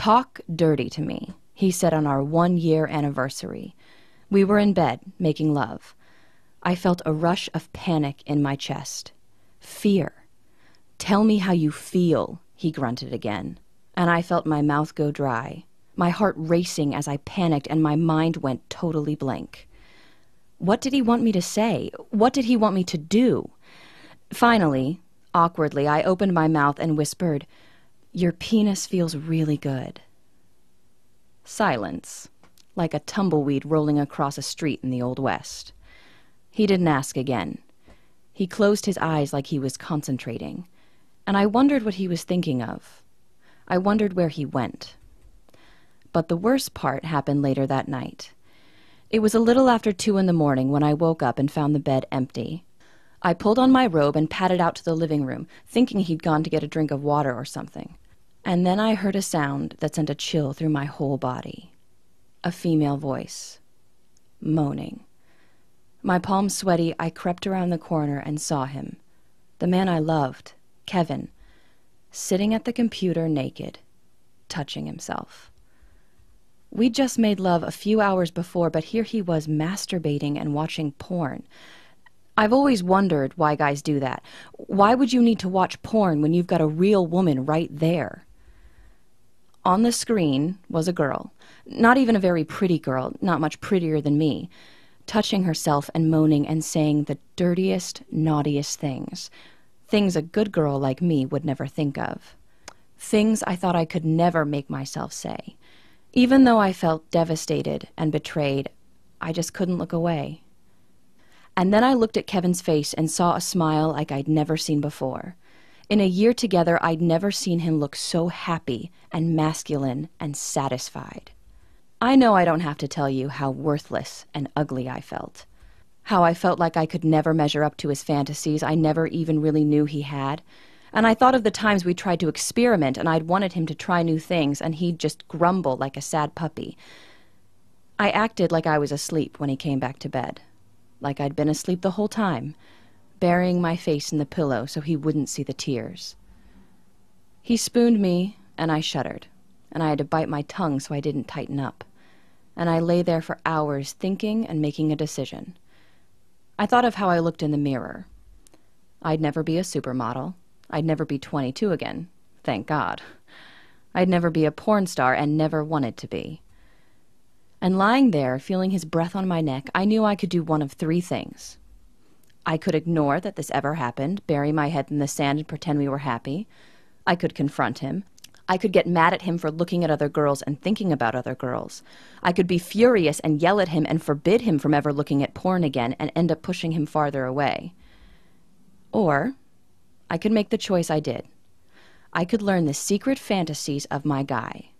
"Talk dirty to me," he said on our 1-year anniversary. We were in bed, making love. I felt a rush of panic in my chest. Fear. "Tell me how you feel," he grunted again. And I felt my mouth go dry, my heart racing as I panicked, and my mind went totally blank. What did he want me to say? What did he want me to do? Finally, awkwardly, I opened my mouth and whispered, "Your penis feels really good." Silence, like a tumbleweed rolling across a street in the Old West. He didn't ask again. He closed his eyes like he was concentrating, and I wondered what he was thinking of. I wondered where he went. But the worst part happened later that night. It was a little after 2 in the morning when I woke up and found the bed empty. I pulled on my robe and padded out to the living room, thinking he'd gone to get a drink of water or something. And then I heard a sound that sent a chill through my whole body. A female voice. Moaning. My palms sweaty, I crept around the corner and saw him. The man I loved, Kevin, sitting at the computer naked, touching himself. We'd just made love a few hours before, but here he was masturbating and watching porn. I've always wondered why guys do that. Why would you need to watch porn when you've got a real woman right there? On the screen was a girl, not even a very pretty girl, not much prettier than me, touching herself and moaning and saying the dirtiest, naughtiest things. Things a good girl like me would never think of. Things I thought I could never make myself say. Even though I felt devastated and betrayed, I just couldn't look away. And then I looked at Kevin's face and saw a smile like I'd never seen before. In a year together, I'd never seen him look so happy and masculine and satisfied. I know I don't have to tell you how worthless and ugly I felt. How I felt like I could never measure up to his fantasies I never even really knew he had. And I thought of the times we tried to experiment and I'd wanted him to try new things and he'd just grumble like a sad puppy. I acted like I was asleep when he came back to bed. Like I'd been asleep the whole time, burying my face in the pillow so he wouldn't see the tears. He spooned me and I shuddered, and I had to bite my tongue so I didn't tighten up. And I lay there for hours thinking and making a decision. I thought of how I looked in the mirror. I'd never be a supermodel. I'd never be 22 again, thank God. I'd never be a porn star and never wanted to be. And lying there, feeling his breath on my neck, I knew I could do one of 3 things. I could ignore that this ever happened, bury my head in the sand and pretend we were happy. I could confront him. I could get mad at him for looking at other girls and thinking about other girls. I could be furious and yell at him and forbid him from ever looking at porn again and end up pushing him farther away. Or I could make the choice I did. I could learn the secret fantasies of my guy.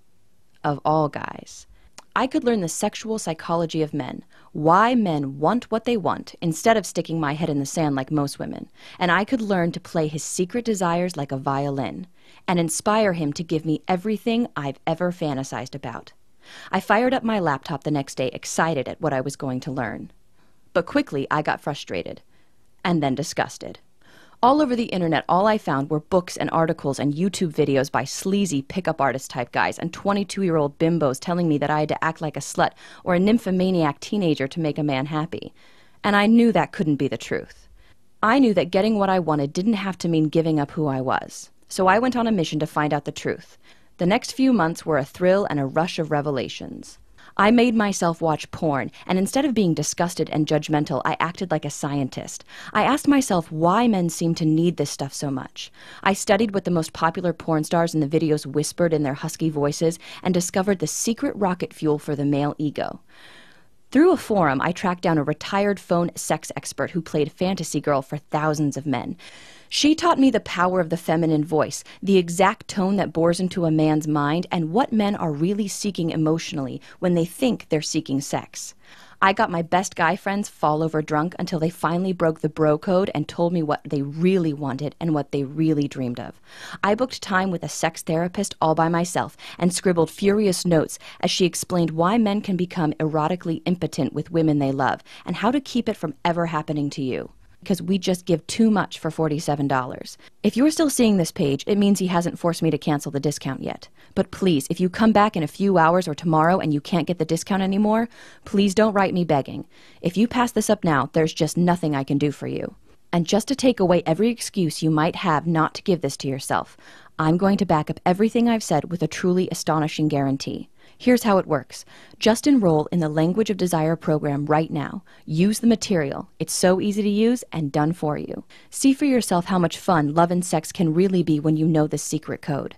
Of all guys. I could learn the sexual psychology of men, why men want what they want, instead of sticking my head in the sand like most women. And I could learn to play his secret desires like a violin, and inspire him to give me everything I've ever fantasized about. I fired up my laptop the next day, excited at what I was going to learn. But quickly I got frustrated, and then disgusted. All over the internet, all I found were books and articles and YouTube videos by sleazy pickup artist type guys and 22-year-old bimbos telling me that I had to act like a slut or a nymphomaniac teenager to make a man happy. And I knew that couldn't be the truth. I knew that getting what I wanted didn't have to mean giving up who I was. So I went on a mission to find out the truth. The next few months were a thrill and a rush of revelations. I made myself watch porn, and instead of being disgusted and judgmental, I acted like a scientist. I asked myself why men seem to need this stuff so much. I studied what the most popular porn stars in the videos whispered in their husky voices and discovered the secret rocket fuel for the male ego. Through a forum, I tracked down a retired phone sex expert who played fantasy girl for thousands of men. She taught me the power of the feminine voice, the exact tone that bores into a man's mind, and what men are really seeking emotionally when they think they're seeking sex. I got my best guy friends fall over drunk until they finally broke the bro code and told me what they really wanted and what they really dreamed of. I booked time with a sex therapist all by myself and scribbled furious notes as she explained why men can become erotically impotent with women they love and how to keep it from ever happening to you. because we just give too much for $47. If you're still seeing this page, it means he hasn't forced me to cancel the discount yet. But please, if you come back in a few hours or tomorrow and you can't get the discount anymore, please don't write me begging. If you pass this up now, there's just nothing I can do for you. And just to take away every excuse you might have not to give this to yourself, I'm going to back up everything I've said with a truly astonishing guarantee. Here's how it works. Just enroll in the Language of Desire program right now. Use the material. It's so easy to use and done for you. See for yourself how much fun love and sex can really be when you know this secret code.